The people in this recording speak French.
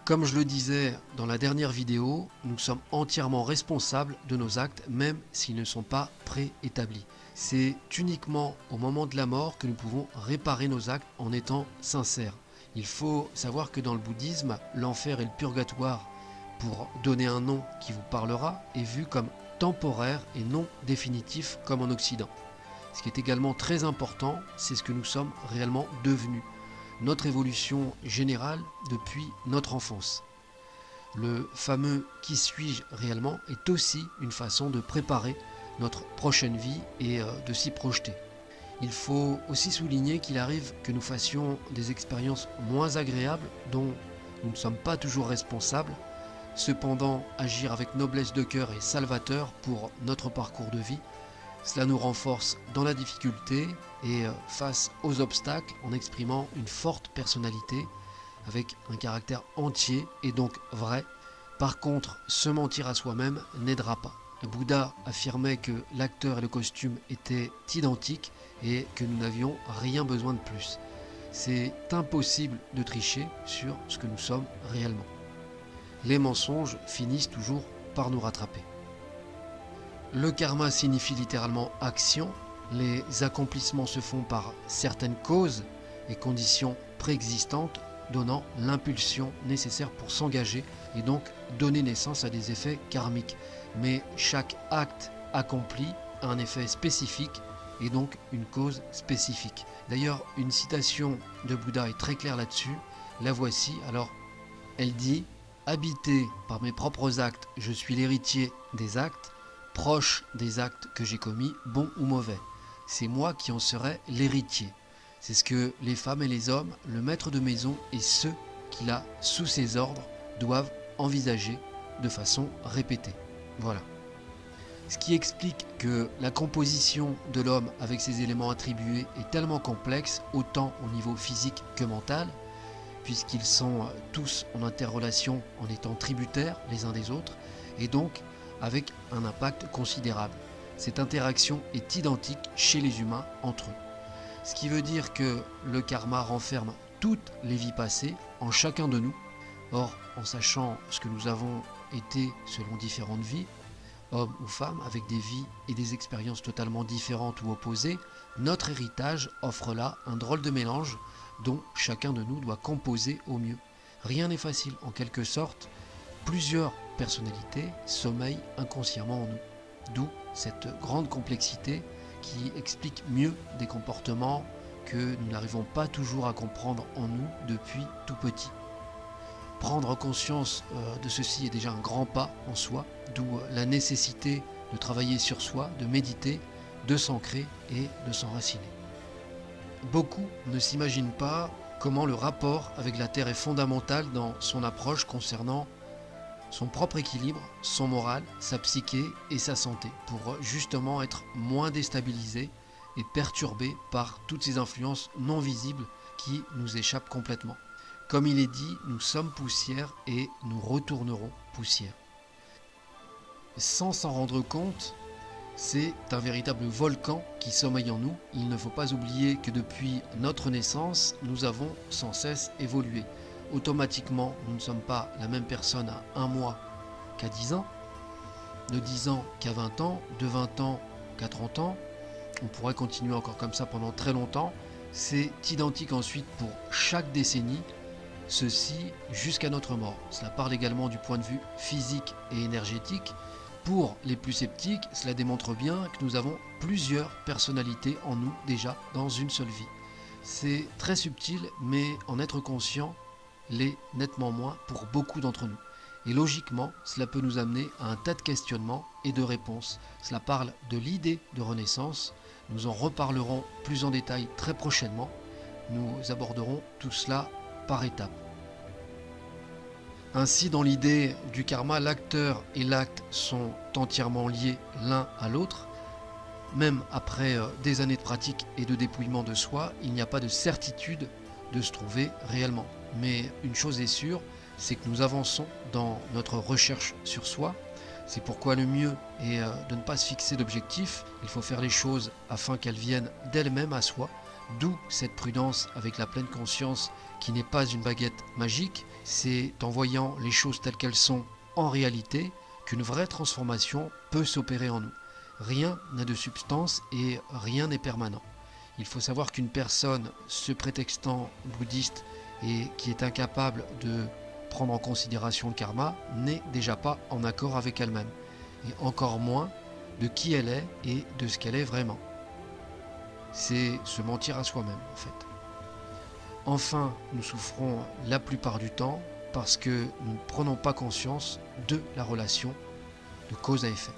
Comme je le disais dans la dernière vidéo, nous sommes entièrement responsables de nos actes, même s'ils ne sont pas préétablis. C'est uniquement au moment de la mort que nous pouvons réparer nos actes en étant sincères. Il faut savoir que dans le bouddhisme, l'enfer et le purgatoire, pour donner un nom qui vous parlera, est vu comme temporaire et non définitif comme en Occident. Ce qui est également très important, c'est ce que nous sommes réellement devenus. Notre évolution générale depuis notre enfance. Le fameux « qui suis-je réellement » est aussi une façon de préparer notre prochaine vie et de s'y projeter. Il faut aussi souligner qu'il arrive que nous fassions des expériences moins agréables dont nous ne sommes pas toujours responsables. Cependant, agir avec noblesse de cœur est salvateur pour notre parcours de vie. Cela nous renforce dans la difficulté et face aux obstacles en exprimant une forte personnalité avec un caractère entier et donc vrai. Par contre, se mentir à soi-même n'aidera pas. Bouddha affirmait que l'acteur et le costume étaient identiques et que nous n'avions rien besoin de plus. C'est impossible de tricher sur ce que nous sommes réellement. Les mensonges finissent toujours par nous rattraper. Le karma signifie littéralement action. Les accomplissements se font par certaines causes et conditions préexistantes, donnant l'impulsion nécessaire pour s'engager et donc donner naissance à des effets karmiques. Mais chaque acte accompli a un effet spécifique et donc une cause spécifique. D'ailleurs, une citation de Bouddha est très claire là-dessus. La voici. Alors, elle dit « Habité par mes propres actes, je suis l'héritier des actes. Proche des actes que j'ai commis, bons ou mauvais. C'est moi qui en serai l'héritier. » C'est ce que les femmes et les hommes, le maître de maison et ceux qu'il a sous ses ordres doivent envisager de façon répétée. Voilà. Ce qui explique que la composition de l'homme avec ses éléments attribués est tellement complexe, autant au niveau physique que mental, puisqu'ils sont tous en interrelation en étant tributaires les uns des autres, et donc avec un impact considérable. Cette interaction est identique chez les humains entre eux. Ce qui veut dire que le karma renferme toutes les vies passées en chacun de nous. Or, en sachant ce que nous avons été selon différentes vies, hommes ou femmes, avec des vies et des expériences totalement différentes ou opposées, notre héritage offre là un drôle de mélange dont chacun de nous doit composer au mieux. Rien n'est facile, en quelque sorte. Plusieurs personnalités sommeillent inconsciemment en nous. D'où cette grande complexité qui explique mieux des comportements que nous n'arrivons pas toujours à comprendre en nous depuis tout petit. Prendre conscience de ceci est déjà un grand pas en soi, d'où la nécessité de travailler sur soi, de méditer, de s'ancrer et de s'enraciner. Beaucoup ne s'imaginent pas comment le rapport avec la Terre est fondamental dans son approche concernant son propre équilibre, son moral, sa psyché et sa santé, pour justement être moins déstabilisé et perturbé par toutes ces influences non visibles qui nous échappent complètement. Comme il est dit, nous sommes poussière et nous retournerons poussière. Sans s'en rendre compte, c'est un véritable volcan qui sommeille en nous. Il ne faut pas oublier que depuis notre naissance, nous avons sans cesse évolué. Automatiquement, nous ne sommes pas la même personne à 1 mois qu'à 10 ans, de 10 ans qu'à 20 ans, de 20 ans qu'à 30 ans. On pourrait continuer encore comme ça pendant très longtemps. C'est identique ensuite pour chaque décennie, ceci jusqu'à notre mort. Cela parle également du point de vue physique et énergétique. Pour les plus sceptiques, cela démontre bien que nous avons plusieurs personnalités en nous déjà dans une seule vie. C'est très subtil, mais en être conscient l'est nettement moins pour beaucoup d'entre nous. Et logiquement, cela peut nous amener à un tas de questionnements et de réponses. Cela parle de l'idée de renaissance. Nous en reparlerons plus en détail très prochainement. Nous aborderons tout cela par étapes. Ainsi, dans l'idée du karma, l'acteur et l'acte sont entièrement liés l'un à l'autre. Même après des années de pratique et de dépouillement de soi, il n'y a pas de certitude de se trouver réellement. Mais une chose est sûre, c'est que nous avançons dans notre recherche sur soi. C'est pourquoi le mieux est de ne pas se fixer d'objectifs. Il faut faire les choses afin qu'elles viennent d'elles-mêmes à soi, D'où cette prudence avec la pleine conscience qui n'est pas une baguette magique, c'est en voyant les choses telles qu'elles sont en réalité qu'une vraie transformation peut s'opérer en nous. Rien n'a de substance et rien n'est permanent. Il faut savoir qu'une personne se prétextant bouddhiste et qui est incapable de prendre en considération le karma n'est déjà pas en accord avec elle-même, et encore moins de qui elle est et de ce qu'elle est vraiment. C'est se mentir à soi-même en fait. Enfin, nous souffrons la plupart du temps parce que nous ne prenons pas conscience de la relation de cause à effet.